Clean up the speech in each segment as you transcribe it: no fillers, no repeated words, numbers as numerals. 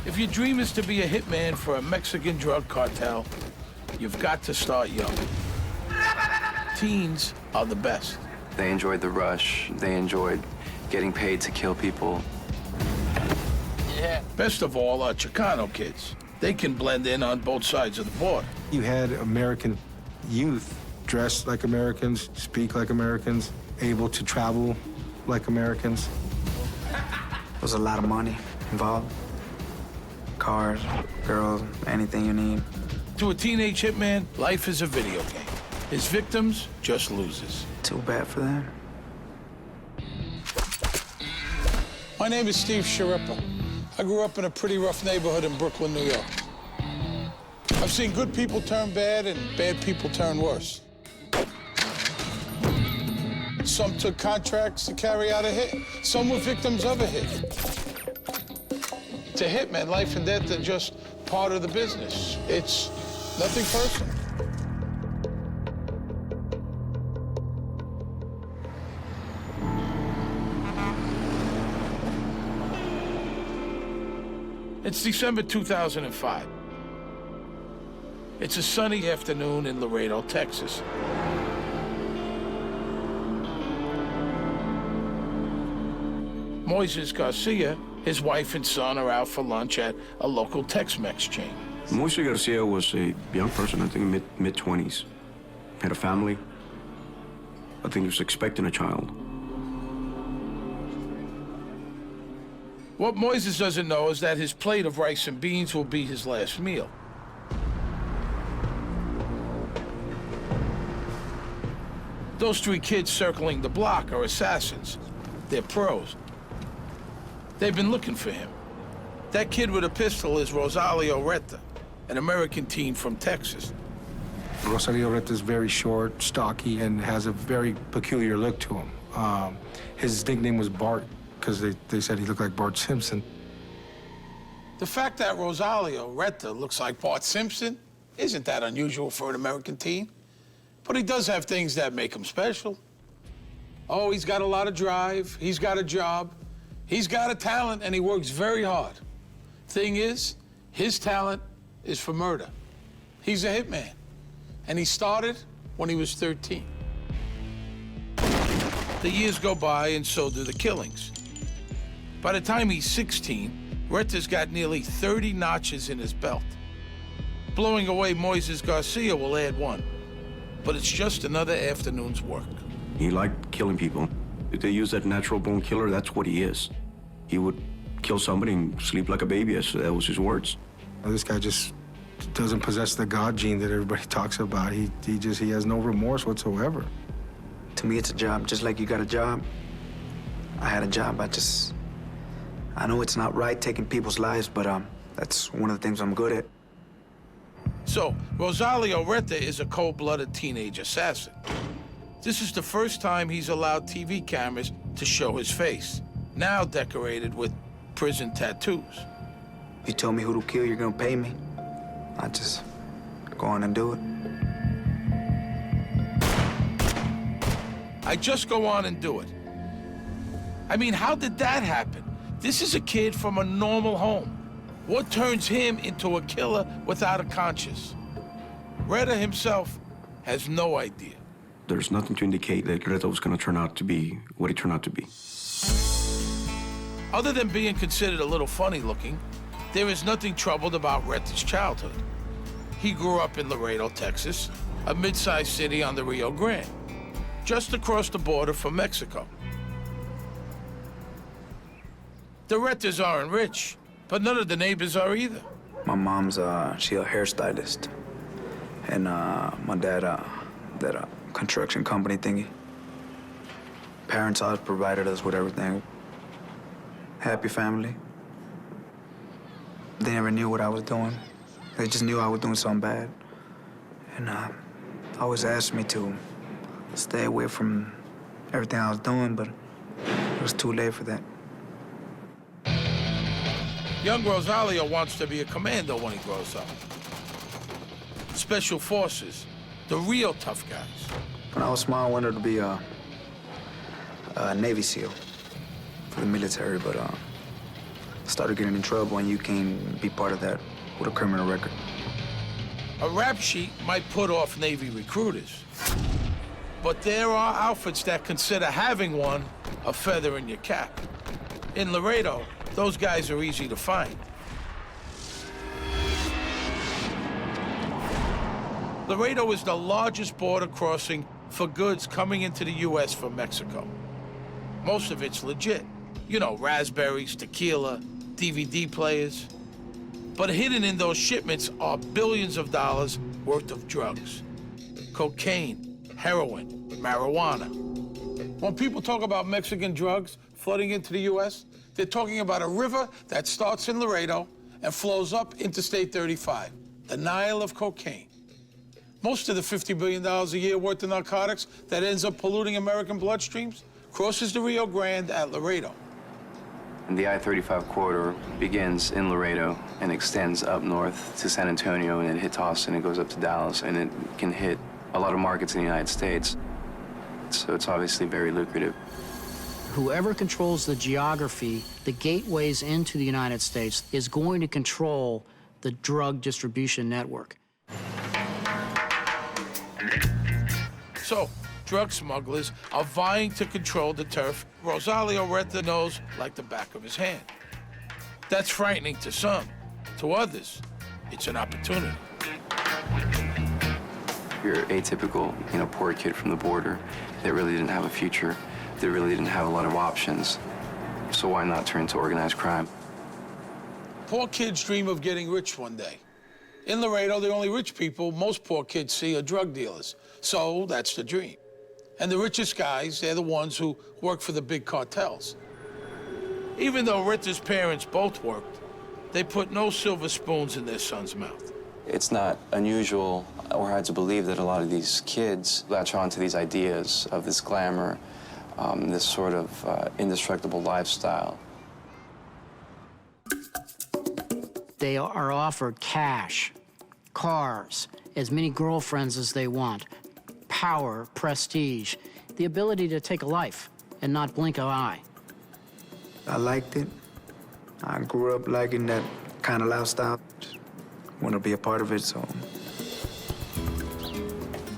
If your dream is to be a hitman for a Mexican drug cartel, you've got to start young. Teens are the best. They enjoyed the rush. They enjoyed getting paid to kill people. Yeah. Best of all are Chicano kids. They can blend in on both sides of the border. You had American youth dressed like Americans, speak like Americans, able to travel like Americans. There's a lot of money involved. Cars, girls, anything you need. To a teenage hitman, life is a video game. His victims, just losers. Too bad for them. My name is Steve Schirripa. I grew up in a pretty rough neighborhood in Brooklyn, New York. I've seen good people turn bad and bad people turn worse. Some took contracts to carry out a hit. Some were victims of a hit. To hitman, life and death are just part of the business. It's nothing personal. It's December 2005. It's a sunny afternoon in Laredo, Texas. Moises Garcia, his wife and son are out for lunch at a local Tex-Mex chain. Moises Garcia was a young person, I think mid-20s. Had a family. I think he was expecting a child. What Moises doesn't know is that his plate of rice and beans will be his last meal. Those three kids circling the block are assassins. They're pros. They've been looking for him. That kid with a pistol is Rosario Retta, an American teen from Texas. Rosario Retta is very short, stocky, and has a very peculiar look to him. His nickname was Bart, because they said he looked like Bart Simpson. The fact that Rosalio Retta looks like Bart Simpson isn't that unusual for an American teen. But he does have things that make him special. Oh, he's got a lot of drive, he's got a job, he's got a talent, and he works very hard. Thing is, his talent is for murder. He's a hitman, and he started when he was 13. The years go by, and so do the killings. By the time he's 16, Retta's got nearly 30 notches in his belt. Blowing away Moises Garcia will add one, but it's just another afternoon's work. He liked killing people. If they use that natural-born killer, that's what he is. He would kill somebody and sleep like a baby, that was his words. This guy just doesn't possess the God gene that everybody talks about. He has no remorse whatsoever. To me, it's a job, just like you got a job. I had a job, I know it's not right taking people's lives, but that's one of the things I'm good at. So, Rosalio Retta is a cold-blooded teenage assassin. This is the first time he's allowed TV cameras to show his face, now decorated with prison tattoos. If you tell me who to kill, you're gonna pay me. I just go on and do it. I just go on and do it. I mean, how did that happen? This is a kid from a normal home. What turns him into a killer without a conscience? Retta himself has no idea. There's nothing to indicate that Retta was going to turn out to be what he turned out to be. Other than being considered a little funny-looking, there is nothing troubled about Retta's childhood. He grew up in Laredo, Texas, a mid-sized city on the Rio Grande, just across the border from Mexico. The Rettas aren't rich, but none of the neighbors are either. My mom's, she a hairstylist. And my dad, that construction company thingy. Parents always provided us with everything. Happy family. They never knew what I was doing. They just knew I was doing something bad. And always asked me to stay away from everything I was doing, but it was too late for that. Young Rosalio wants to be a commando when he grows up. Special forces, the real tough guys. When I was small, I wanted to be a Navy SEAL for the military, but started getting in trouble, and you can be part of that with a criminal record. A rap sheet might put off Navy recruiters, but there are outfits that consider having one a feather in your cap. In Laredo, those guys are easy to find. Laredo is the largest border crossing for goods coming into the U.S. from Mexico. Most of it's legit. You know, raspberries, tequila, DVD players. But hidden in those shipments are billions of dollars worth of drugs. Cocaine, heroin, marijuana. When people talk about Mexican drugs flooding into the U.S., they're talking about a river that starts in Laredo and flows up Interstate 35, the Nile of cocaine. Most of the $50 billion a year worth of narcotics that ends up polluting American bloodstreams crosses the Rio Grande at Laredo. And the I-35 corridor begins in Laredo and extends up north to San Antonio, and it hits Austin, it goes up to Dallas, and it can hit a lot of markets in the United States. So it's obviously very lucrative. Whoever controls the geography, the gateways into the United States, is going to control the drug distribution network. So, drug smugglers are vying to control the turf Rosalio Retta knows like the back of his hand. That's frightening to some. To others, it's an opportunity. You're atypical, poor kid from the border that really didn't have a future, that really didn't have a lot of options. So why not turn to organized crime? Poor kids dream of getting rich one day. In Laredo, the only rich people most poor kids see are drug dealers. So that's the dream. And the richest guys, they're the ones who work for the big cartels. Even though Retta's parents both worked, they put no silver spoons in their son's mouth. It's not unusual or hard to believe that a lot of these kids latch on to these ideas of this glamour, this sort of indestructible lifestyle. They are offered cash, cars, as many girlfriends as they want, power, prestige, the ability to take a life and not blink an eye. I liked it. I grew up liking that kind of lifestyle. Just want to be a part of it, so.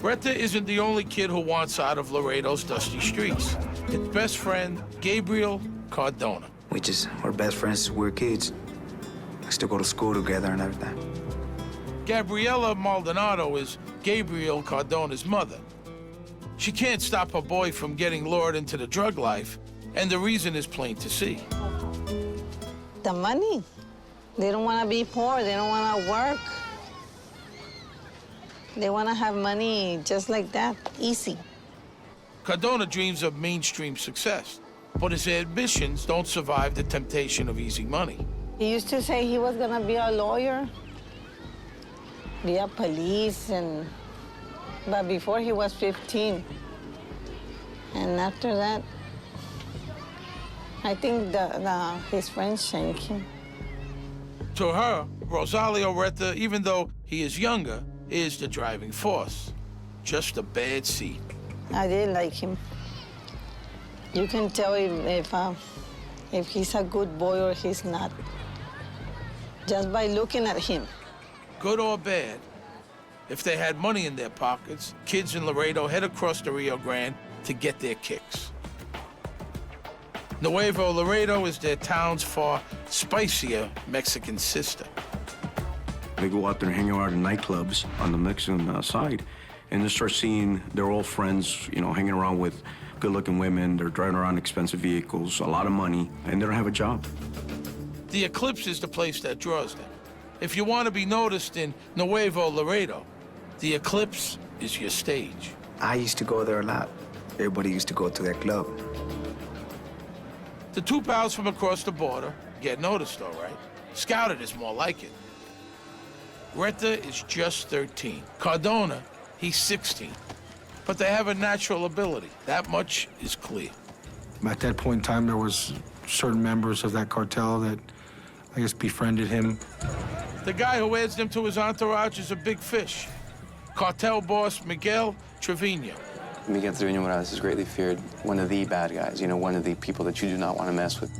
Retta isn't the only kid who wants out of Laredo's dusty streets. His best friend, Gabriel Cardona. We're best friends since we were kids. We still go to school together and everything. Gabriela Maldonado is Gabriel Cardona's mother. She can't stop her boy from getting lured into the drug life, and the reason is plain to see. The money. They don't want to be poor. They don't want to work. They want to have money just like that, easy. Cardona dreams of mainstream success, but his ambitions don't survive the temptation of easy money. He used to say he was going to be a lawyer, be a police, but before he was 15. And after that, I think his friends changed him. To her, Rosalio Retta, even though he is younger, is the driving force. Just a bad seed. I did like him. You can tell if he's a good boy or he's not, just by looking at him. Good or bad, if they had money in their pockets, kids in Laredo head across the Rio Grande to get their kicks. Nuevo Laredo is their town's far spicier Mexican sister. They go out there and hang out in nightclubs on the Mexican side, and they start seeing their old friends, hanging around with good-looking women. They're driving around expensive vehicles, a lot of money, and they don't have a job. The Eclipse is the place that draws them. If you want to be noticed in Nuevo Laredo, the Eclipse is your stage. I used to go there a lot. Everybody used to go to that club. The two pals from across the border get noticed, all right. Scouted is more like it. Retta is just 13. Cardona, he's 16. But they have a natural ability. That much is clear. At that point in time, there was certain members of that cartel that, I guess, befriended him. The guy who adds them to his entourage is a big fish. Cartel boss Miguel Trevino. Miguel Trevino Morales is greatly feared, one of the bad guys, one of the people that you do not want to mess with.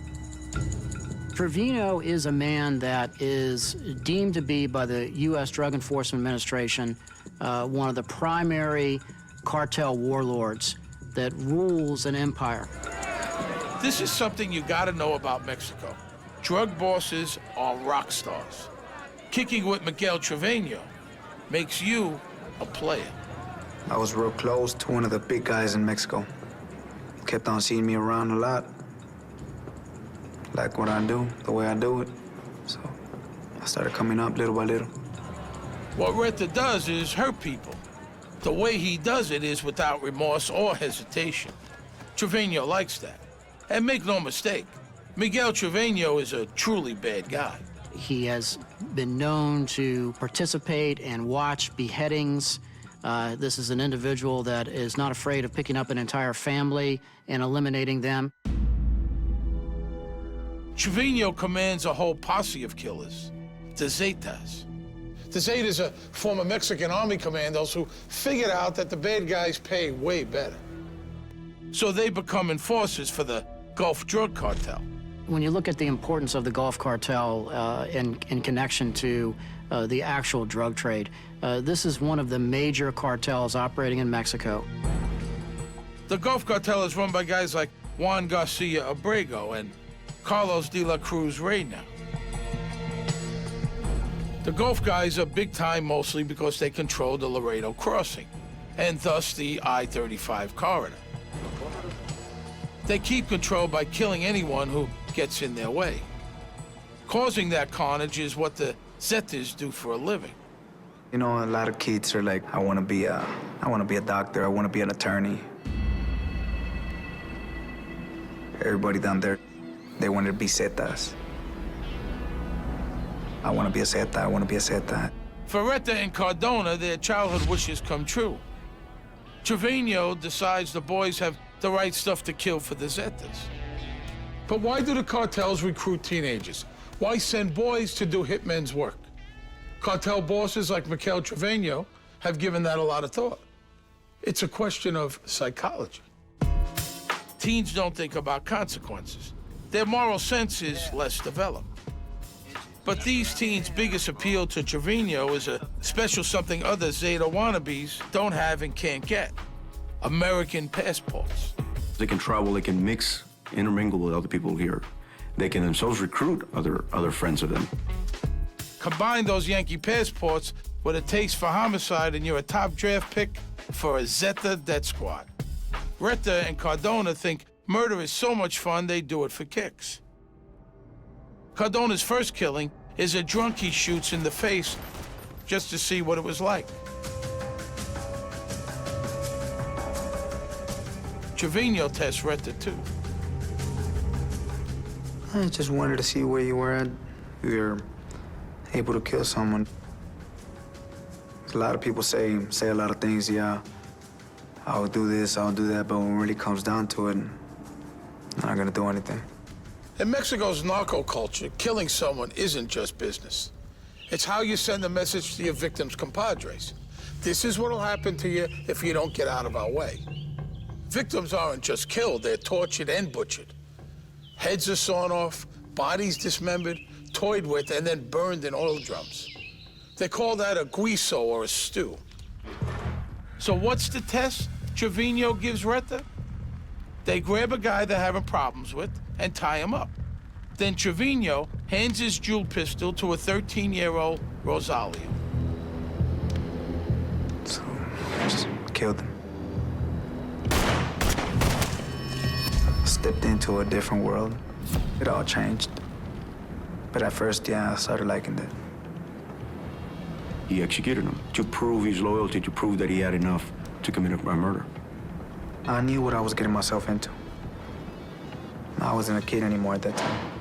Trevino is a man that is deemed to be by the U.S. Drug Enforcement Administration one of the primary cartel warlords that rules an empire. This is something you gotta know about Mexico. Drug bosses are rock stars. Kicking with Miguel Trevino makes you a player. I was real close to one of the big guys in Mexico. Kept on seeing me around a lot. Like what I do, the way I do it. So I started coming up little by little. What Retta does is hurt people. The way he does it is without remorse or hesitation. Trevino likes that. And make no mistake, Miguel Trevino is a truly bad guy. He has been known to participate and watch beheadings. This is an individual that is not afraid of picking up an entire family and eliminating them. Trevino commands a whole posse of killers, the Zetas. The Zetas are former Mexican army commandos who figured out that the bad guys pay way better. So they become enforcers for the Gulf Drug Cartel. When you look at the importance of the Gulf Cartel in connection to the actual drug trade, this is one of the major cartels operating in Mexico. The Gulf Cartel is run by guys like Juan Garcia Abrego and Carlos de la Cruz Reyna. The Gulf guys are big time mostly because they control the Laredo crossing, and thus the I-35 corridor. They keep control by killing anyone who gets in their way. Causing that carnage is what the Zetas do for a living. You know, a lot of kids are like, I want to be a doctor, I want to be an attorney. Everybody down there, they wanted to be Zetas. I want to be a Zeta, I want to be a Zeta. For Retta and Cardona, their childhood wishes come true. Trevino decides the boys have the right stuff to kill for the Zetas. But why do the cartels recruit teenagers? Why send boys to do hitmen's work? Cartel bosses like Miguel Trevino have given that a lot of thought. It's a question of psychology. Teens don't think about consequences. Their moral sense is less developed. But these teens' biggest appeal to Trevino is a special something other Zeta wannabes don't have and can't get: American passports. They can travel, they can mix, intermingle with other people here. They can themselves recruit other friends of them. Combine those Yankee passports with a taste for homicide and you're a top draft pick for a Zeta death squad. Retta and Cardona think murder is so much fun they do it for kicks. Cardona's first killing is a drunk he shoots in the face just to see what it was like. Trevino tests Retta too. I just wanted to see where you were at. You're able to kill someone. A lot of people say a lot of things, yeah. I'll do this, I'll do that, but when it really comes down to it, I'm not gonna do anything. In Mexico's narco culture, killing someone isn't just business. It's how you send a message to your victims' compadres. This is what'll happen to you if you don't get out of our way. Victims aren't just killed, they're tortured and butchered. Heads are sawn off, bodies dismembered, toyed with, and then burned in oil drums. They call that a guiso or a stew. So what's the test Trevino gives Retta? They grab a guy they're having problems with and tie him up. Then Trevino hands his jewel pistol to a 13-year-old Rosalio. So I just killed him. Stepped into a different world. It all changed. But at first, yeah, I started liking it. He executed him to prove his loyalty, to prove that he had enough to commit a murder. I knew what I was getting myself into. I wasn't a kid anymore at that time.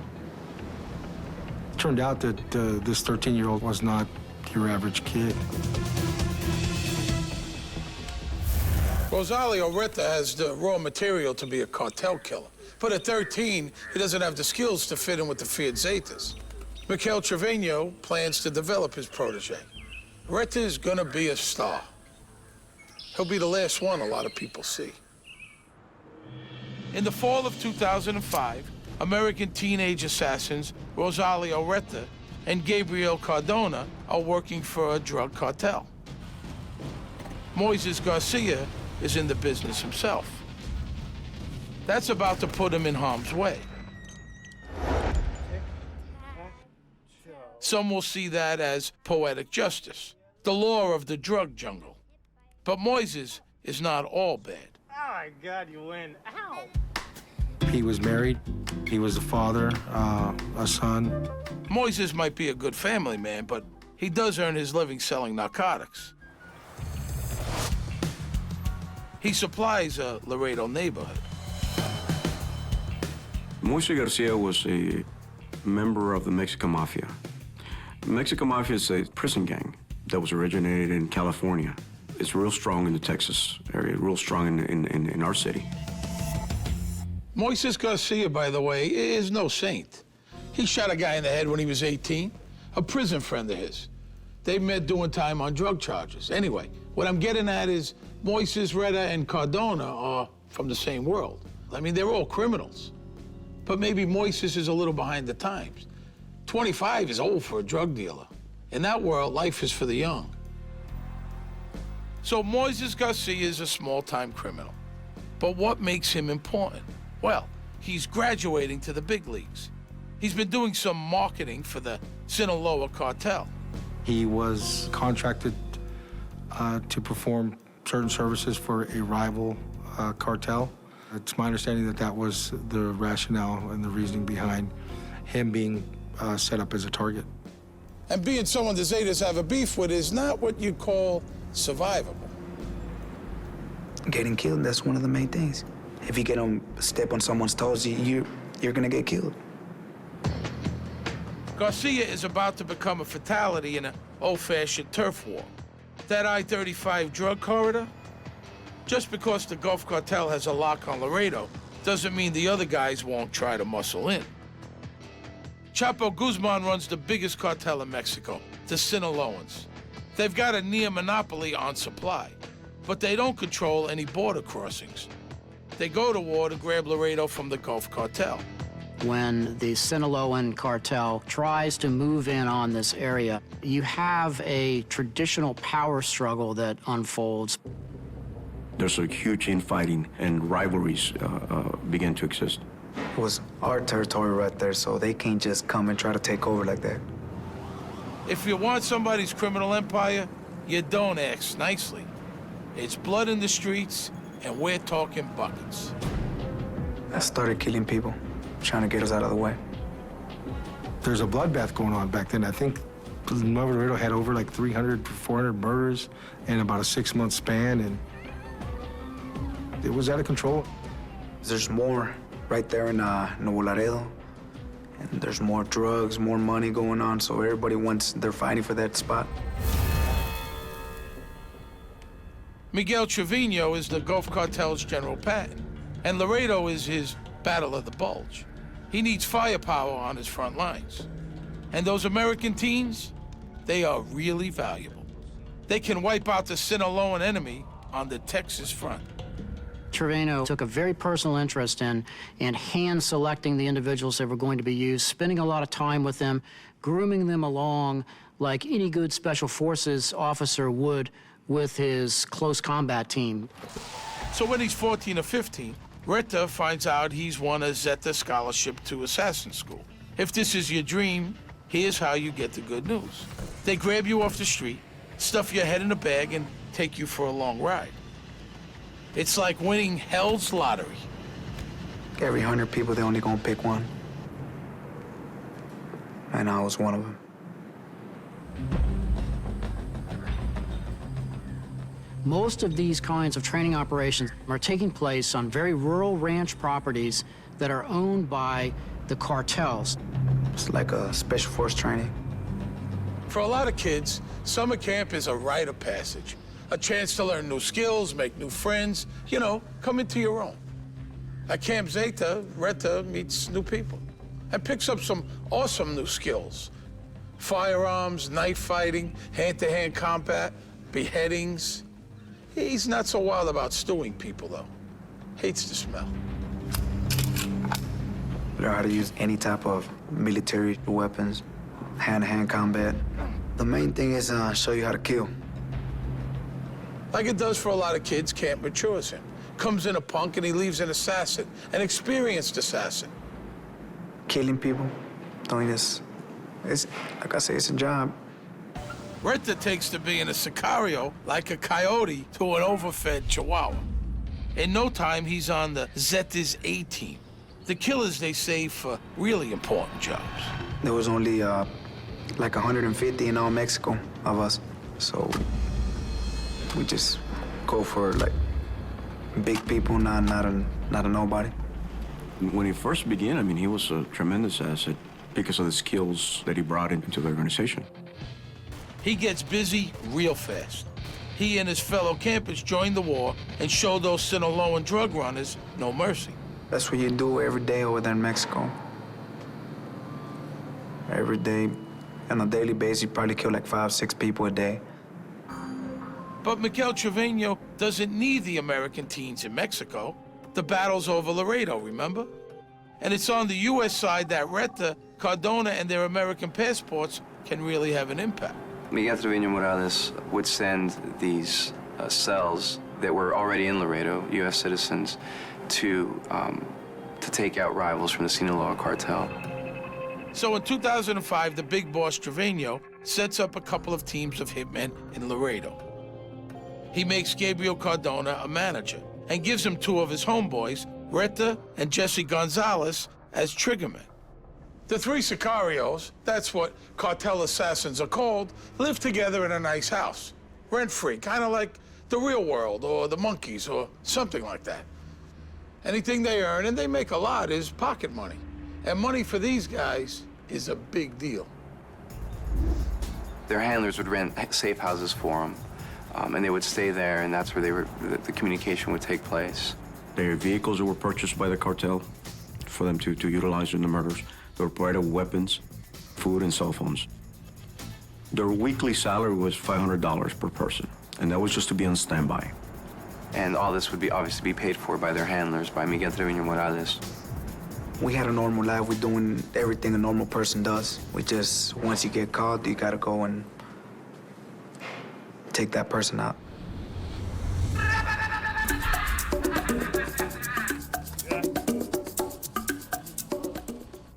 It turned out that this 13-year-old was not your average kid. Rosalio Retta has the raw material to be a cartel killer. But at 13, he doesn't have the skills to fit in with the feared Zetas. Miguel Trevino plans to develop his protege. Retta's gonna be a star. He'll be the last one a lot of people see. In the fall of 2005, American teenage assassins Rosario Retta and Gabriel Cardona are working for a drug cartel. Moises Garcia is in the business himself. That's about to put him in harm's way. Some will see that as poetic justice, the law of the drug jungle. But Moises is not all bad. Oh my God, you win. Ow! He was married. He was a father, a son. Moises might be a good family man, but he does earn his living selling narcotics. He supplies a Laredo neighborhood. Moises Garcia was a member of the Mexican mafia. Mexican mafia is a prison gang that was originated in California. It's real strong in the Texas area, real strong in our city. Moises Garcia, by the way, is no saint. He shot a guy in the head when he was 18, a prison friend of his. They met doing time on drug charges. Anyway, what I'm getting at is Moises, Retta, and Cardona are from the same world. I mean, they're all criminals. But maybe Moises is a little behind the times. 25 is old for a drug dealer. In that world, life is for the young. So Moises Garcia is a small-time criminal. But what makes him important? Well, he's graduating to the big leagues. He's been doing some marketing for the Sinaloa cartel. He was contracted to perform certain services for a rival cartel. It's my understanding that that was the rationale and the reasoning behind him being set up as a target. And being someone the Zetas have a beef with is not what you call survivable. Getting killed, that's one of the main things. If you get on step on someone's toes, you're gonna get killed. Garcia is about to become a fatality in an old-fashioned turf war. That I-35 drug corridor? Just because the Gulf Cartel has a lock on Laredo doesn't mean the other guys won't try to muscle in. Chapo Guzman runs the biggest cartel in Mexico, the Sinaloans. They've got a near monopoly on supply, but they don't control any border crossings. They go to war to grab Laredo from the Gulf Cartel. When the Sinaloan cartel tries to move in on this area, you have a traditional power struggle that unfolds. There's a huge infighting and rivalries begin to exist. It was our territory right there, so they can't just come and try to take over like that. If you want somebody's criminal empire, you don't ask nicely. It's blood in the streets, and we're talking buckets. I started killing people, trying to get us out of the way. There's a bloodbath going on back then. I think Nuevo Laredo had over like 300 to 400 murders in about a 6-month span, and it was out of control. There's more right there in Nuevo Laredo, and there's more drugs, more money going on, so they're fighting for that spot. Miguel Trevino is the Gulf Cartel's General Patton, and Laredo is his Battle of the Bulge. He needs firepower on his front lines. And those American teens, they are really valuable. They can wipe out the Sinaloan enemy on the Texas front. Trevino took a very personal interest in hand-selecting the individuals that were going to be used, spending a lot of time with them, grooming them along like any good Special Forces officer would with his close combat team. So when he's 14 or 15, Retta finds out he's won a Zeta scholarship to assassin school. If this is your dream, here's how you get the good news. They grab you off the street, stuff your head in a bag, and take you for a long ride. It's like winning hell's lottery. Every 100 people, they only gonna pick one. And I was one of them. Most of these kinds of training operations are taking place on very rural ranch properties that are owned by the cartels. It's like a special force training. For a lot of kids, summer camp is a rite of passage. A chance to learn new skills, make new friends, you know, come into your own. At Camp Zeta, Retta meets new people and picks up some awesome new skills. Firearms, knife fighting, hand-to-hand combat, beheadings. He's not so wild about stewing people, though. Hates the smell. learn how to use any type of military weapons, hand-to-hand combat. The main thing is show you how to kill. Like it does for a lot of kids, camp matures him. Comes in a punk and he leaves an assassin, an experienced assassin. Killing people, doing this, it's, like I say, it's a job. Retta takes to being a sicario like a coyote to an overfed chihuahua. In no time, he's on the Zetas A team, the killers they save for really important jobs. There was only like 150 in all Mexico of us, so we just go for like big people, not a nobody. When he first began, I mean, he was a tremendous asset because of the skills that he brought into the organization. He gets busy real fast. He and his fellow campers join the war and show those Sinaloan drug runners no mercy. That's what you do every day over there in Mexico. Every day, on a daily basis, you probably kill like 5, 6 people a day. But Miguel Trevino doesn't need the American teens in Mexico. The battle's over Laredo, remember? And it's on the U.S. side that Retta, Cardona, and their American passports can really have an impact. Miguel Trevino Morales would send these cells that were already in Laredo, U.S. citizens, to take out rivals from the Sinaloa cartel. So in 2005, the big boss Trevino sets up a couple of teams of hitmen in Laredo. He makes Gabriel Cardona a manager and gives him 2 of his homeboys, Retta and Jesse Gonzalez, as triggermen. The 3 sicarios, that's what cartel assassins are called, live together in a nice house, rent-free, kind of like the Real World or the Monkeys or something like that. Anything they earn, and they make a lot, is pocket money. And money for these guys is a big deal. Their handlers would rent safe houses for them, and they would stay there, and that's where the communication would take place. Their vehicles that were purchased by the cartel for them to utilize in the murders. They were provided weapons, food, and cell phones. Their weekly salary was $500 per person, and that was just to be on standby. And all this would be obviously be paid for by their handlers, by Miguel Trevino Morales. We had a normal life. We're doing everything a normal person does. We just, once you get caught, you gotta go and take that person out.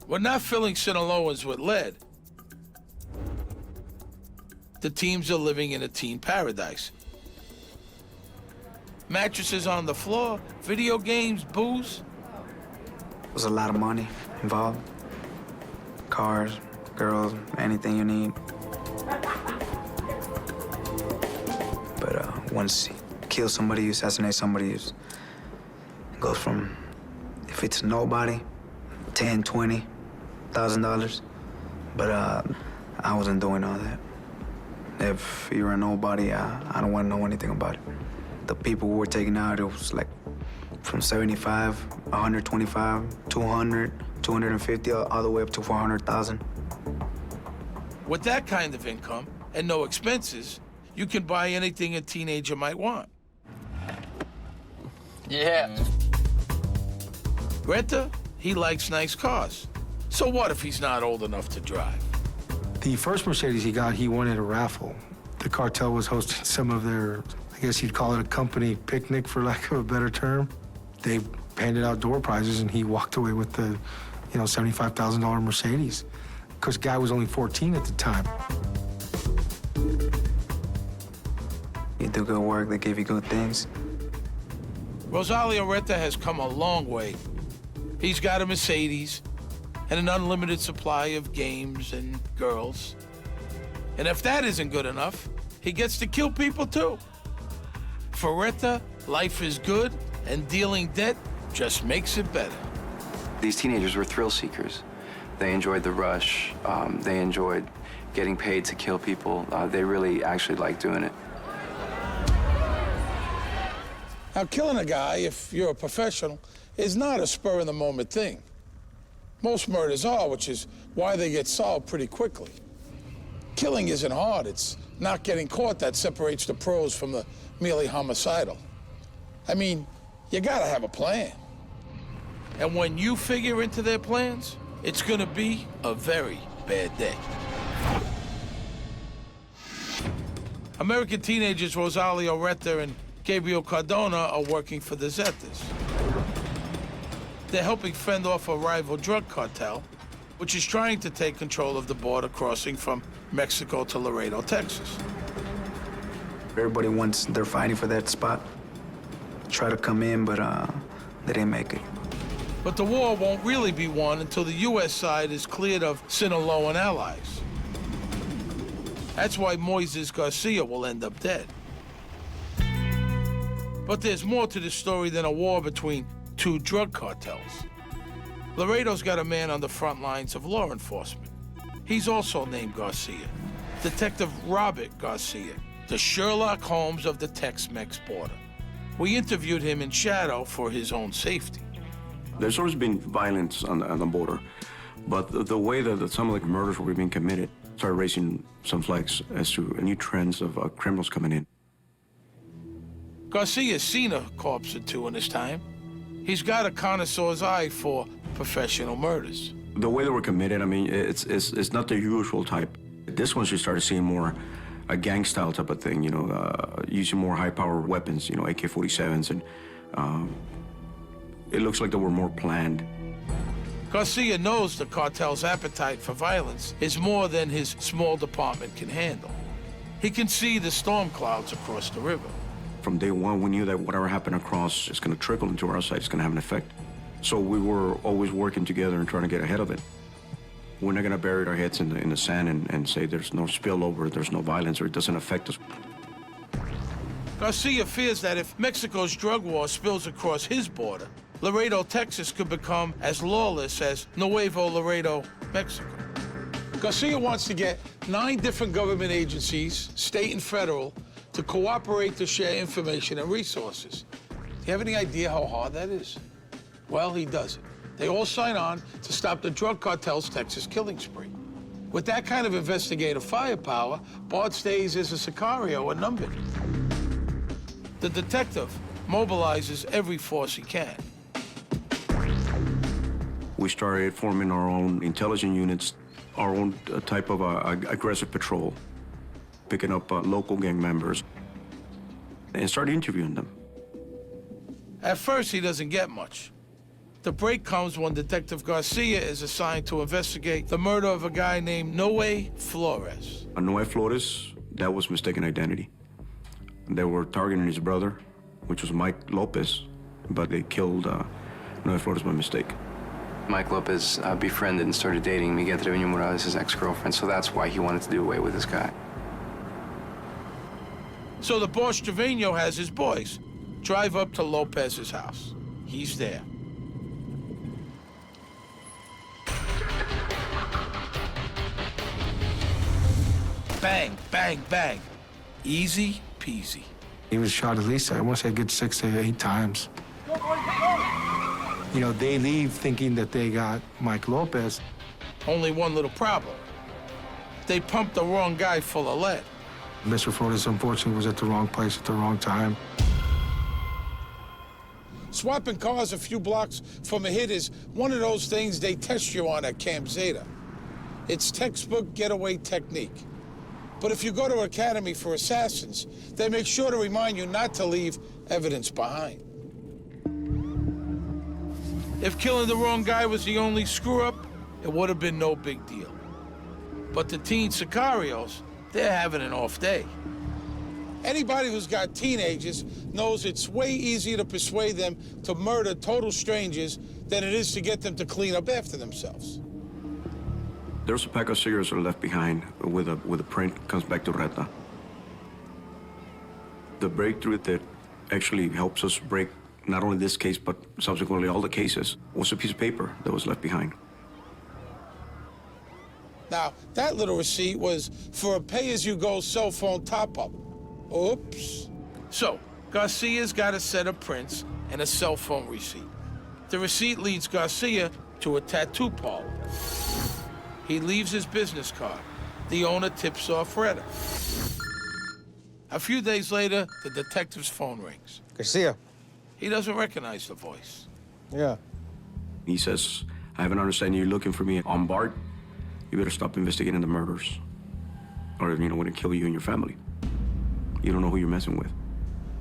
We're not filling Sinaloans with lead. The teams are living in a teen paradise. Mattresses on the floor, video games, booze. There's a lot of money involved. Cars, girls, anything you need. But once you kill somebody, you assassinate somebody, it goes from, if it's nobody, $10,000, $20,000. But I wasn't doing all that. If you're a nobody, I don't want to know anything about it. The people who were taken out, it was like from 75, 125, 200, 250, all the way up to 400,000. With that kind of income and no expenses, you can buy anything a teenager might want. Yeah. Retta, he likes nice cars. So what if he's not old enough to drive? The first Mercedes he got, he won at a raffle. The cartel was hosting some of their, I guess you'd call it a company picnic, for lack of a better term. They handed out door prizes, and he walked away with the, $75,000 Mercedes. Because the guy was only 14 at the time. You do good work, they give you good things. Rosalio Retta has come a long way. He's got a Mercedes and an unlimited supply of games and girls. And if that isn't good enough, he gets to kill people too. For Retta, life is good, and dealing debt just makes it better. These teenagers were thrill seekers. They enjoyed the rush. They enjoyed getting paid to kill people. They really actually liked doing it. Now, killing a guy, if you're a professional, is not a spur-of-the-moment thing. Most murders are, which is why they get solved pretty quickly. Killing isn't hard. It's not getting caught that separates the pros from the merely homicidal. I mean, you gotta have a plan. And when you figure into their plans, it's gonna be a very bad day. American teenagers Rosario Retta and Gabriel Cardona are working for the Zetas. They're helping fend off a rival drug cartel, which is trying to take control of the border crossing from Mexico to Laredo, Texas. Everybody wants, they're fighting for that spot. Try to come in, but they didn't make it. But the war won't really be won until the U.S. side is cleared of Sinaloa and allies. That's why Moises Garcia will end up dead. But there's more to this story than a war between two drug cartels. Laredo's got a man on the front lines of law enforcement. He's also named Garcia, Detective Robert Garcia, the Sherlock Holmes of the Tex-Mex border. We interviewed him in shadow for his own safety. There's always been violence on the border, but the way that some of the murders were being committed started raising some flags as to new trends of criminals coming in. Garcia's seen a corpse or two in his time. He's got a connoisseur's eye for professional murders. The way they were committed, I mean, it's not the usual type. This one, you started seeing more a gang-style type of thing, you know, using more high-powered weapons, you know, AK-47s, and it looks like they were more planned. Garcia knows the cartel's appetite for violence is more than his small department can handle. He can see the storm clouds across the river. From day one, we knew that whatever happened across is going to trickle into our side, it's going to have an effect. So we were always working together and trying to get ahead of it. We're not going to bury our heads in the sand and say there's no spillover, there's no violence, or it doesn't affect us. Garcia fears that if Mexico's drug war spills across his border, Laredo, Texas could become as lawless as Nuevo Laredo, Mexico. Garcia wants to get 9 different government agencies, state and federal, to cooperate to share information and resources. Do you have any idea how hard that is? Well, he does it. They all sign on to stop the drug cartel's Texas killing spree. With that kind of investigative firepower, Bart stays as a Sicario, a number. The detective mobilizes every force he can. We started forming our own intelligence units, our own type of aggressive patrol, picking up local gang members, and started interviewing them. At first, he doesn't get much. The break comes when Detective Garcia is assigned to investigate the murder of a guy named Noe Flores. Noe Flores, that was mistaken identity. They were targeting his brother, which was Mike Lopez, but they killed Noe Flores by mistake. Mike Lopez befriended and started dating Miguel Trevino Morales' ex-girlfriend, so that's why he wanted to do away with this guy. So the boss Trevino has his boys drive up to Lopez's house. He's there. Bang, bang, bang. Easy peasy. He was shot at least, I want to say, a good 6 to 8 times. You know, they leave thinking that they got Mike Lopez. Only one little problem. They pumped the wrong guy full of lead. Mr. Flores, unfortunately, was at the wrong place at the wrong time. Swapping cars a few blocks from a hit is one of those things they test you on at Camp Zeta. It's textbook getaway technique. But if you go to Academy for Assassins, they make sure to remind you not to leave evidence behind. If killing the wrong guy was the only screw-up, it would have been no big deal. But the teen sicarios, they're having an off day. Anybody who's got teenagers knows it's way easier to persuade them to murder total strangers than it is to get them to clean up after themselves. There's a pack of cigarettes that are left behind with a print comes back to Reta. The breakthrough that actually helps us break not only this case, but subsequently all the cases, was a piece of paper that was left behind. Now, that little receipt was for a pay-as-you-go cell phone top-up. Oops. So, Garcia's got a set of prints and a cell phone receipt. The receipt leads Garcia to a tattoo parlor. He leaves his business card. The owner tips off Retta. A few days later, the detective's phone rings. Garcia. He doesn't recognize the voice. Yeah. He says, I have an understanding you're looking for me on Bart. You better stop investigating the murders, or, we're gonna kill you and your family. You don't know who you're messing with.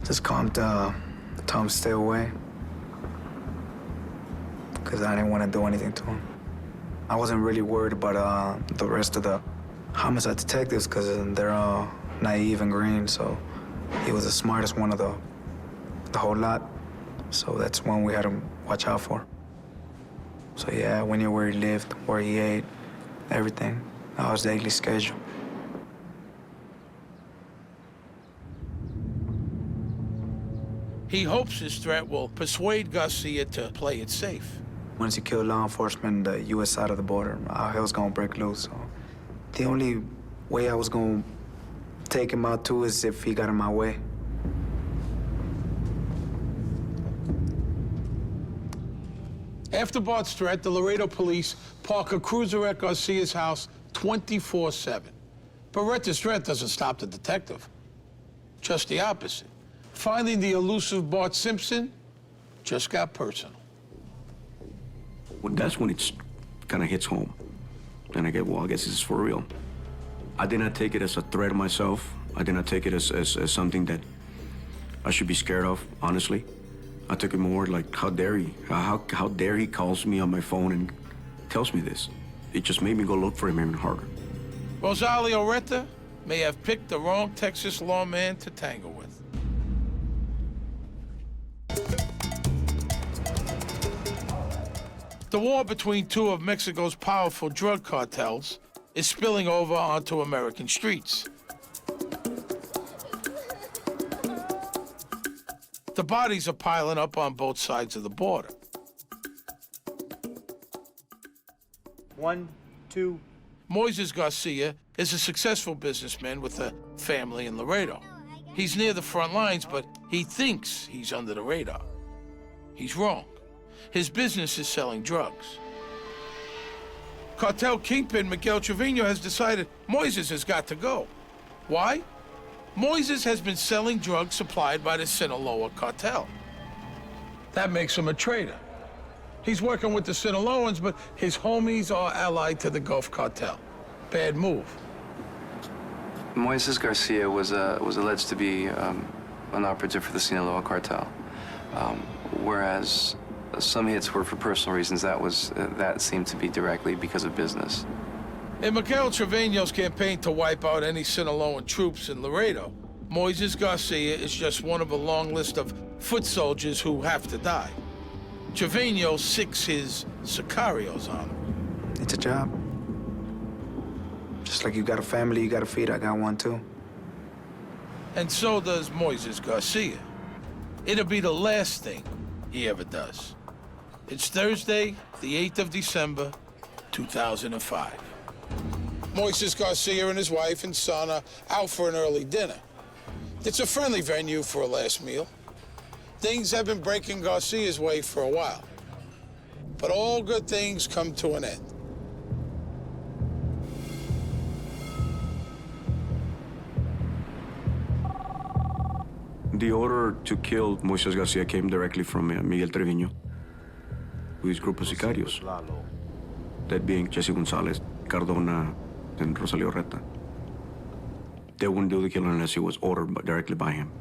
Just calm down. Tell him to stay away. Because I didn't want to do anything to him. I wasn't really worried about the rest of the homicide detectives because they're all naive and green, so he was the smartest one of the whole lot. So that's one we had to watch out for. So yeah, we knew where he lived, where he ate, everything. That was daily schedule. He hopes his threat will persuade Garcia to play it safe. Once he killed law enforcement on the U.S. side of the border, our hell's gonna break loose. So the only way I was gonna take him out too is if he got in my way. After Bart's threat, the Laredo police park a cruiser at Garcia's house 24/7. But Retta's threat doesn't stop the detective. Just the opposite. Finding the elusive Bart Simpson just got personal. Well, that's when it kind of hits home. And I guess this is for real. I did not take it as a threat myself. I did not take it as something that I should be scared of, honestly. I took it more like, how dare he? How dare he calls me on my phone and tells me this? It just made me go look for him even harder. Rosario Retta may have picked the wrong Texas lawman to tangle with. The war between two of Mexico's powerful drug cartels is spilling over onto American streets. The bodies are piling up on both sides of the border. 1, 2. Moises Garcia is a successful businessman with a family in Laredo. He's near the front lines, but he thinks he's under the radar. He's wrong. His business is selling drugs. Cartel kingpin Miguel Trevino has decided Moises has got to go. Why? Moises has been selling drugs supplied by the Sinaloa cartel. That makes him a traitor. He's working with the Sinaloans, but his homies are allied to the Gulf cartel. Bad move. Moises Garcia was alleged to be an operative for the Sinaloa cartel, whereas some hits were for personal reasons. That seemed to be directly because of business. In Miguel Trevino's campaign to wipe out any Sinaloan troops in Laredo, Moises Garcia is just one of a long list of foot soldiers who have to die. Trevino sicks his sicarios on him. It's a job. Just like you got a family you gotta feed, I got one too. And so does Moises Garcia. It'll be the last thing he ever does. It's Thursday, the 8th of December, 2005. Moises Garcia and his wife and son are out for an early dinner. It's a friendly venue for a last meal. Things have been breaking Garcia's way for a while. But all good things come to an end. The order to kill Moises Garcia came directly from Miguel Trevino, with his group of sicarios, that being Jesse Gonzalez, Cardona, and Rosario Retta. They wouldn't do the killing unless it was ordered directly by him.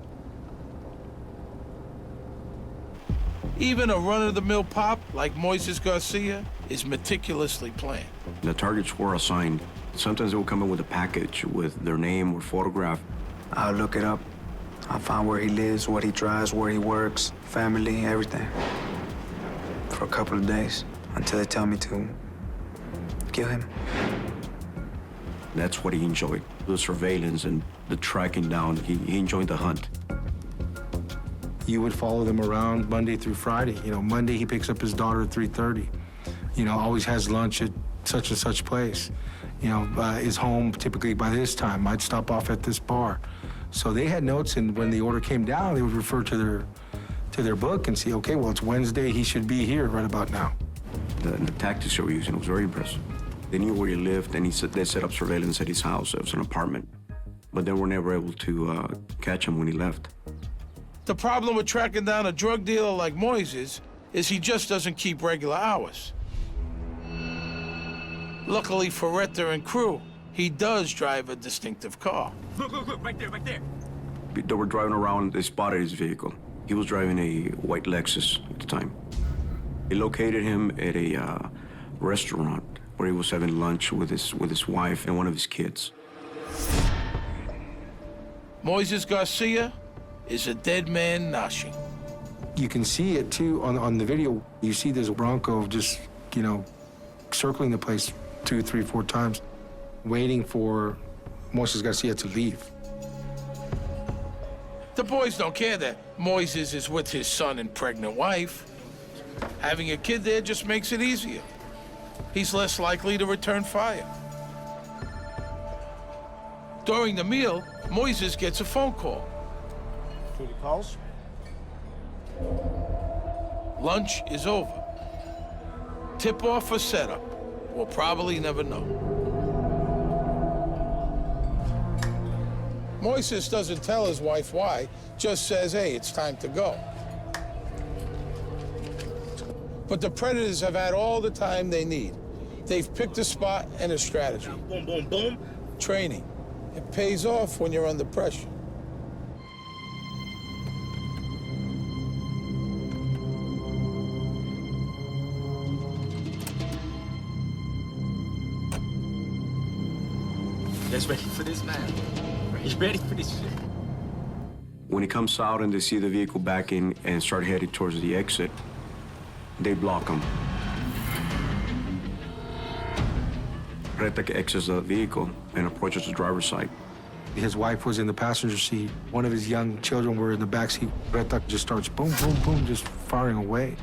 Even a run-of-the-mill pop like Moises Garcia is meticulously planned. The targets were assigned. Sometimes they would come in with a package with their name or photograph. I'll look it up. I'll find where he lives, what he drives, where he works, family, everything. For a couple of days, until they tell me to kill him. That's what he enjoyed, the surveillance and the tracking down. He enjoyed the hunt. You would follow them around Monday through Friday. Monday he picks up his daughter at 3:30. Always has lunch at such and such place. Is home typically by this time. Might stop off at this bar. So they had notes, and when the order came down, they would refer to their book and see, okay, well, it's Wednesday, he should be here right about now. The tactics they were using was very impressive. They knew where he lived, and they set up surveillance at his house. It was an apartment. But they were never able to catch him when he left. The problem with tracking down a drug dealer like Moises is he just doesn't keep regular hours. Luckily for Retta and crew, he does drive a distinctive car. Look, right there, right there. They were driving around, they spotted his vehicle. He was driving a white Lexus at the time. They located him at a restaurant where he was having lunch with his wife and one of his kids. Moises Garcia is a dead man noshing. You can see it, too, on the video. You see this Bronco just, you know, circling the place 2, 3, 4 times, waiting for Moises Garcia to leave. The boys don't care that Moises is with his son and pregnant wife. Having a kid there just makes it easier. He's less likely to return fire. During the meal, Moises gets a phone call. Duty calls. Lunch is over. Tip-off or setup, we'll probably never know. Moises doesn't tell his wife why, just says, hey, it's time to go. But the predators have had all the time they need. They've picked a spot and a strategy. Boom, boom, boom. Training. It pays off when you're under pressure. Just ready for this, man. He's ready for this shit. When he comes out and they see the vehicle backing and start heading towards the exit, they block him. Retta exits the vehicle and approaches the driver's side. His wife was in the passenger seat. One of his young children were in the back seat. Retta just starts boom, boom, boom, just firing away.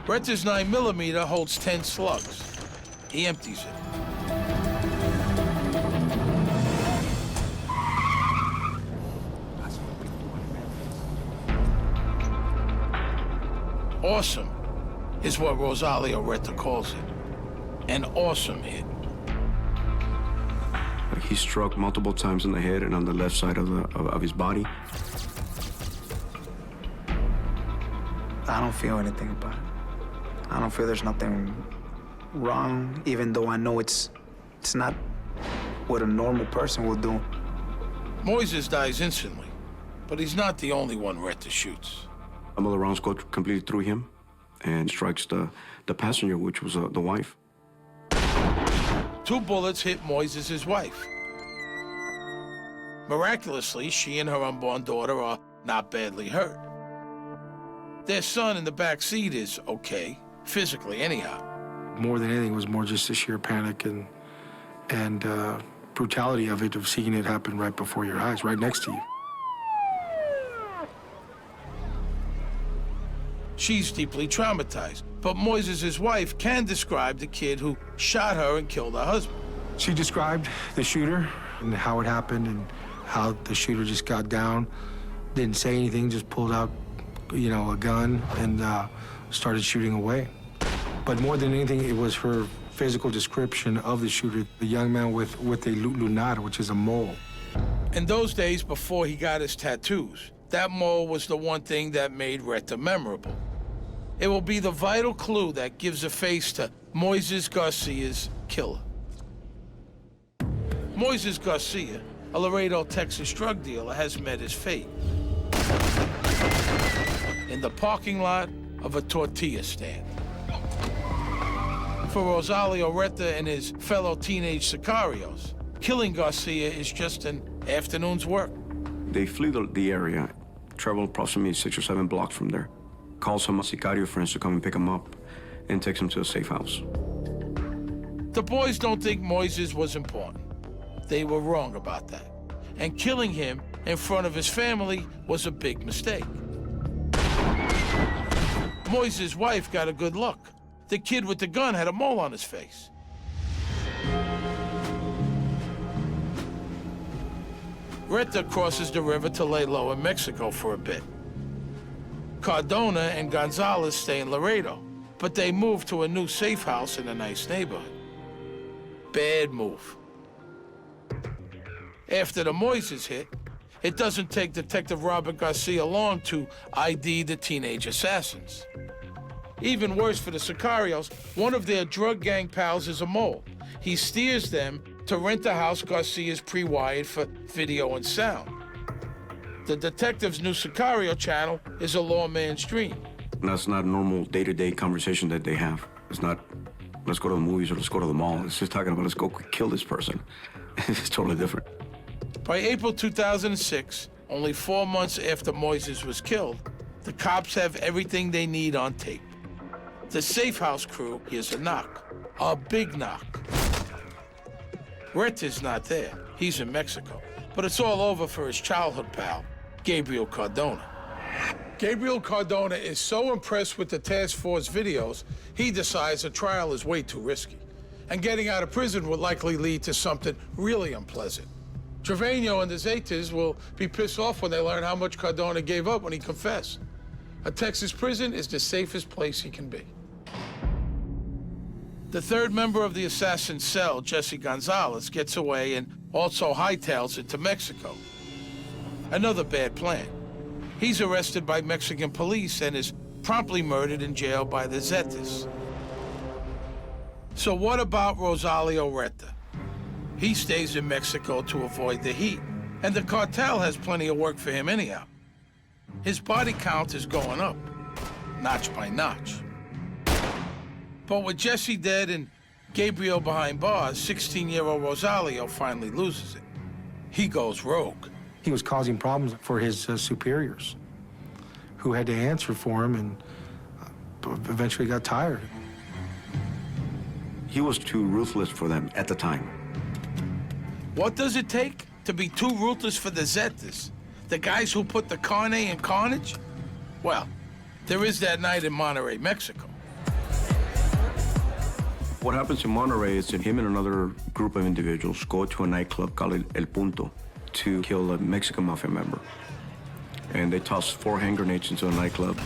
Retta's 9mm holds 10 slugs. He empties it. Awesome is what Rosario Retta calls it. An awesome hit. He struck multiple times in the head and on the left side of his body. I don't feel anything about it. I don't feel there's nothing wrong, even though I know it's not what a normal person will do. Moises dies instantly, but he's not the only one Retta shoots. Some of the rounds go completely through him and strikes the passenger, which was the wife. 2 bullets hit Moises' wife. Miraculously, she and her unborn daughter are not badly hurt. Their son in the back seat is okay, physically anyhow. More than anything, it was more just the sheer panic and brutality of it, of seeing it happen right before your eyes, right next to you. She's deeply traumatized, but Moises' wife can describe the kid who shot her and killed her husband. She described the shooter and how it happened and how the shooter just got down, didn't say anything, just pulled out, you know, a gun and started shooting away. But more than anything, it was her physical description of the shooter, the young man with a lunar, which is a mole. In those days before he got his tattoos, that mole was the one thing that made Retta memorable. It will be the vital clue that gives a face to Moises Garcia's killer. Moises Garcia, a Laredo, Texas drug dealer, has met his fate in the parking lot of a tortilla stand. For Rosario Retta and his fellow teenage sicarios, killing Garcia is just an afternoon's work. They flee the area, travel approximately 6 or 7 blocks from there, call some sicario friends to come and pick him up, and takes him to a safe house. The boys don't think Moises was important. They were wrong about that. And killing him in front of his family was a big mistake. Moises' wife got a good look. The kid with the gun had a mole on his face. Retta crosses the river to lay low in Mexico for a bit. Cardona and Gonzalez stay in Laredo, but they move to a new safe house in a nice neighborhood. Bad move. After the Moises hit, It doesn't take Detective Robert Garcia long to ID the teenage assassins. Even worse for the Sicarios, one of their drug gang pals is a mole. He steers them to rent a house Garcia's pre-wired for video and sound. The detective's new Sicario channel is a lawman's dream. That's not a normal day-to-day conversation that they have. It's not, let's go to the movies or let's go to the mall. It's just talking about, let's go kill this person. It's totally different. By April 2006, only 4 months after Moises was killed, the cops have everything they need on tape. The safe house crew hears a knock, a big knock. Retta's not there. He's in Mexico. But it's all over for his childhood pal, Gabriel Cardona. Gabriel Cardona is so impressed with the task force videos, he decides a trial is way too risky. And getting out of prison would likely lead to something really unpleasant. Trevino and the Zetas will be pissed off when they learn how much Cardona gave up when he confessed. A Texas prison is the safest place he can be. The third member of the assassin's cell, Jesse Gonzalez, gets away and also hightails it to Mexico. Another bad plan. He's arrested by Mexican police and is promptly murdered in jail by the Zetas. So what about Rosario Retta? He stays in Mexico to avoid the heat, and the cartel has plenty of work for him anyhow. His body count is going up, notch by notch. But with Jesse dead and Gabriel behind bars, 16-year-old Rosalio finally loses it. He goes rogue. He was causing problems for his superiors, who had to answer for him and eventually got tired. He was too ruthless for them at the time. What does it take to be too ruthless for the Zetas? The guys who put the carne in carnage? Well, there is that night in Monterrey, Mexico. What happens in Monterrey is that him and another group of individuals go to a nightclub called El Punto to kill a Mexican mafia member. And they toss 4 hand grenades into the nightclub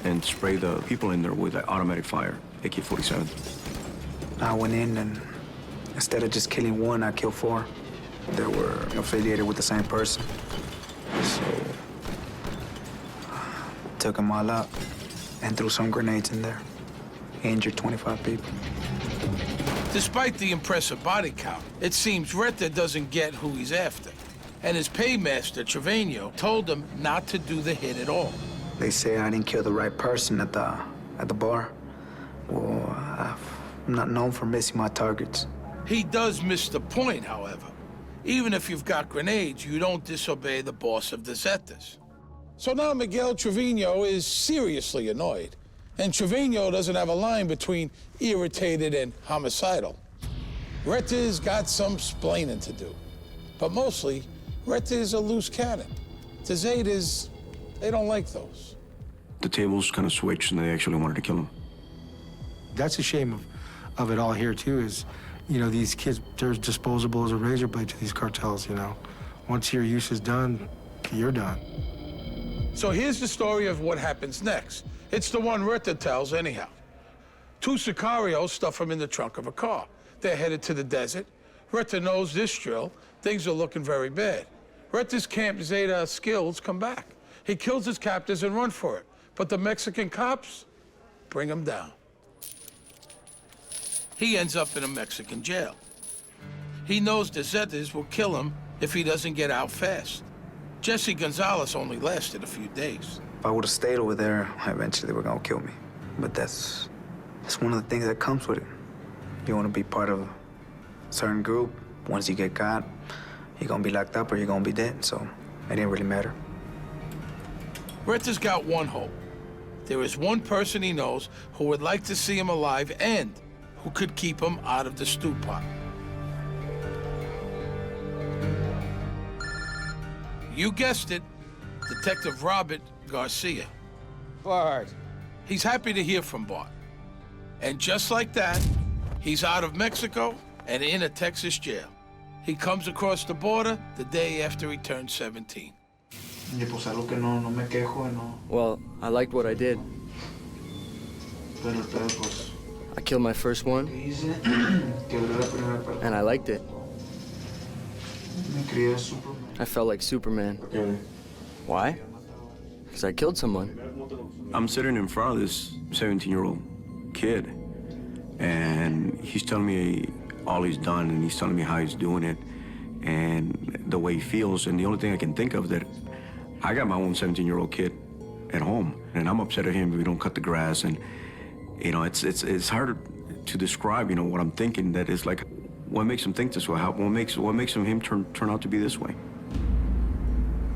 and spray the people in there with an automatic fire, AK-47. I went in and instead of just killing one, I killed 4. They were affiliated with the same person. So, took them all out and threw some grenades in there. Injured 25 people. Despite the impressive body count, it seems Retta doesn't get who he's after. And his paymaster, Trevino, told him not to do the hit at all. They say I didn't kill the right person at the bar. Well, I'm not known for missing my targets. He does miss the point, however. Even if you've got grenades, you don't disobey the boss of the Zetas. So now Miguel Trevino is seriously annoyed. And Trevino doesn't have a line between irritated and homicidal. Retta's got some splaining to do. But mostly, Retta is a loose cannon. The Zetas, they don't like those. The tables kind of switched and they actually wanted to kill him. That's a shame of it all here, too, is, you know, these kids, they're disposable as a razor blade to these cartels, you know. Once your use is done, you're done. So here's the story of what happens next. It's the one Retta tells anyhow. 2 Sicarios stuff him in the trunk of a car. They're headed to the desert. Retta knows this drill. Things are looking very bad. Retta's Camp Zeta skills come back. He kills his captors and runs for it. But the Mexican cops bring him down. He ends up in a Mexican jail. He knows the Zetas will kill him if he doesn't get out fast. Jesse Gonzalez only lasted a few days. If I would have stayed over there, eventually they were gonna kill me. But that's one of the things that comes with it. You wanna be part of a certain group. Once you get caught, you're gonna be locked up or you're gonna be dead, so it didn't really matter. Retta's got one hope. There is one person he knows who would like to see him alive and who could keep him out of the stew pot. You guessed it, Detective Robert Garcia. Bart. He's happy to hear from Bart. And just like that, he's out of Mexico and in a Texas jail. He comes across the border the day after he turned 17. Well, I liked what I did. I killed my first one, and I liked it. I felt like Superman. Why? Because I killed someone. I'm sitting in front of this 17-year-old kid, and he's telling me all he's done, and he's telling me how he's doing it, and the way he feels. And the only thing I can think of that I got my own 17-year-old kid at home, and I'm upset at him if we don't cut the grass. And you know, it's hard to describe, you know, what I'm thinking. That is like, what makes him think this way? What makes him turn out to be this way?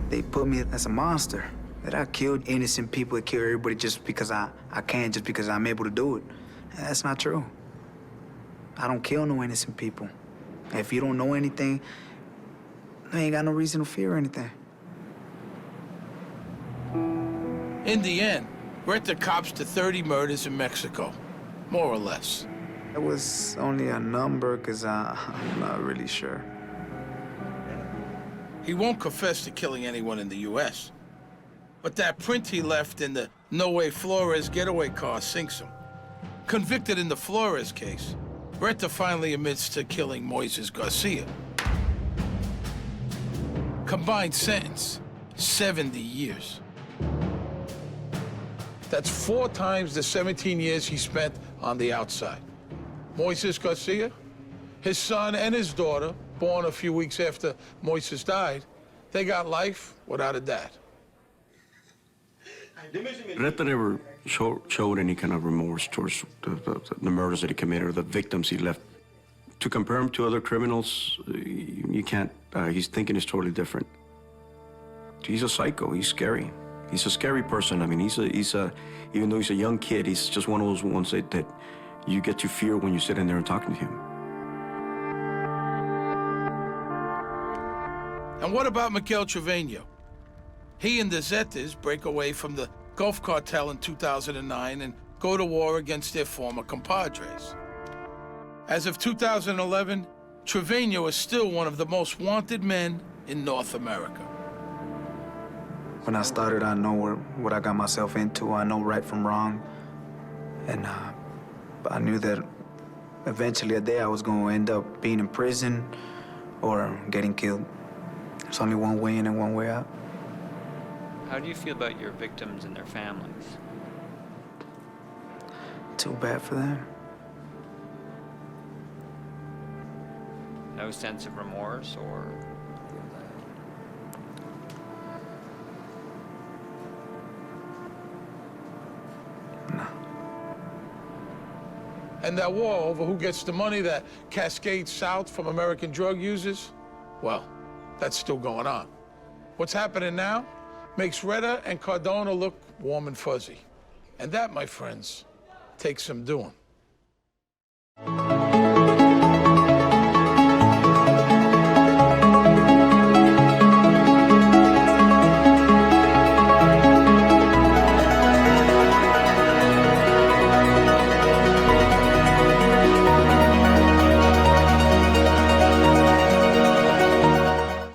They put me as a monster. That I killed innocent people, I kill everybody just because I can, just because I'm able to do it. And that's not true. I don't kill no innocent people. If you don't know anything, you ain't got no reason to fear anything. In the end, Retta cops to 30 murders in Mexico, more or less. It was only a number, because I'm not really sure. He won't confess to killing anyone in the U.S., but that print he left in the No Way Flores getaway car sinks him. Convicted in the Flores case, Retta finally admits to killing Moises Garcia. Combined sentence, 70 years. That's 4 times the 17 years he spent on the outside. Moises Garcia, his son and his daughter, born a few weeks after Moises died, they got life without a dad. Retta never showed any kind of remorse towards the murders that he committed or the victims he left. To compare him to other criminals, you can't. His thinking is totally different. He's a psycho. He's scary. He's a scary person. I mean, even though he's a young kid, he's just one of those ones that you get to fear when you're sitting there and talking to him. And what about Miguel Trevino? He and the Zetas break away from the Gulf Cartel in 2009 and go to war against their former compadres. As of 2011, Trevino is still one of the most wanted men in North America. When I started, I know what I got myself into. I know right from wrong. And I knew that eventually a day I was going to end up being in prison or getting killed. There's only one way in and one way out. How do you feel about your victims and their families? Too bad for them. No sense of remorse or... No. And that war over who gets the money that cascades south from American drug users, well, that's still going on. What's happening now makes Retta and Cardona look warm and fuzzy. And that, my friends, takes some doing.